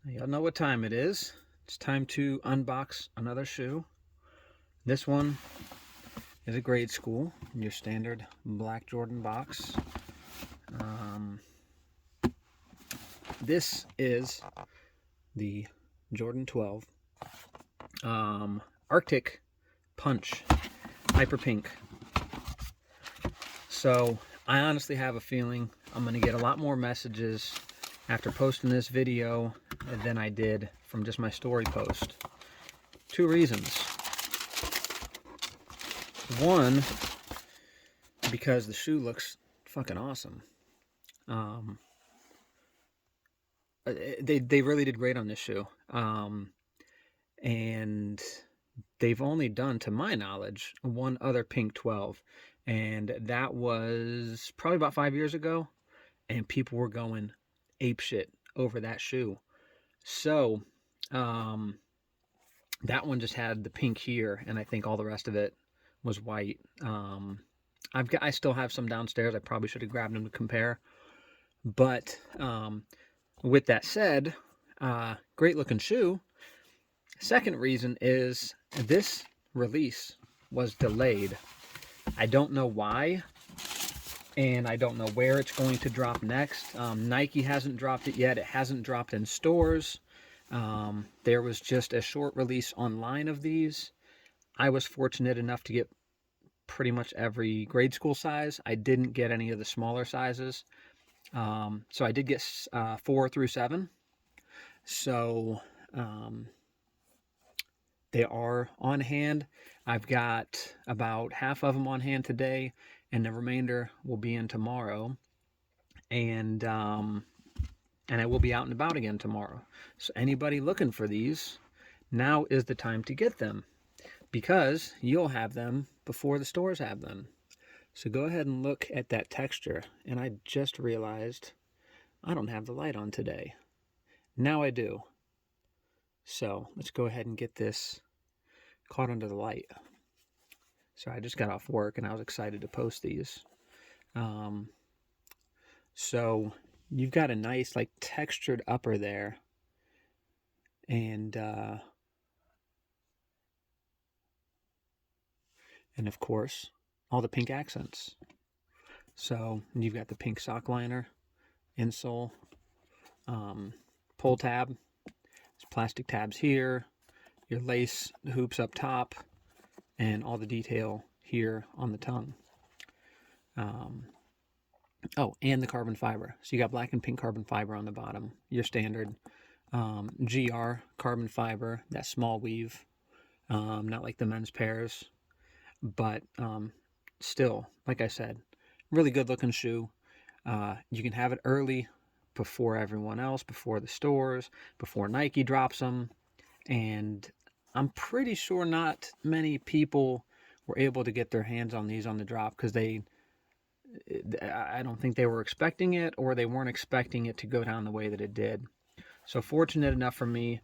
Y'all know what time it is. It's time to unbox another shoe. This one is a grade school, your standard black Jordan box. This is the Jordan 12 Arctic Punch Hyper Pink. So I honestly have a feeling I'm going to get a lot more messages after posting this video than I did from just my story post. Two reasons. One, because the shoe looks fucking awesome. They really did great on this shoe. And they've only done, to my knowledge, one other pink 12. And that was probably about 5 years ago. And people were going apeshit over that shoe. So, that one just had the pink here, and I think all the rest of it was white. I still have some downstairs. I probably should have grabbed them to compare. But with that said, great looking shoe. Second reason is this release was delayed. I don't know why, and I don't know where it's going to drop next. Nike hasn't dropped it yet. It hasn't dropped in stores. There was just a short release online of these. I was fortunate enough to get pretty much every grade school size. I didn't get any of the smaller sizes. So I did get 4 through 7. So they are on hand. I've got about half of them on hand today, and the remainder will be in tomorrow. And I will be out and about again tomorrow. So anybody looking for these, now is the time to get them, because you'll have them before the stores have them. So go ahead and look at that texture. And I just realized I don't have the light on today. Now I do. So let's go ahead and get this caught under the light. So I just got off work and I was excited to post these. So you've got a nice like textured upper there. And of course, all the pink accents. So you've got the pink sock liner, insole, pull tab. There's plastic tabs here, your lace hoops up top, and all the detail here on the tongue. Oh, and the carbon fiber. So you got black and pink carbon fiber on the bottom, your standard GR carbon fiber, that small weave, not like the men's pairs, but still, like I said, really good looking shoe. You can have it early, before everyone else, before the stores, before Nike drops them. And I'm pretty sure not many people were able to get their hands on these on the drop, because I don't think they were expecting it, or they weren't expecting it to go down the way that it did. So fortunate enough for me,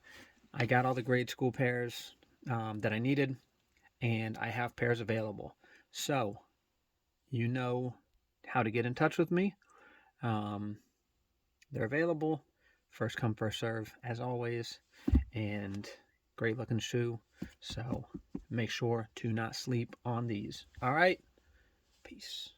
I got all the grade school pairs that I needed, and I have pairs available. So you know how to get in touch with me. They're available. First come, first serve, as always. And great looking shoe. So make sure to not sleep on these. All right. Peace.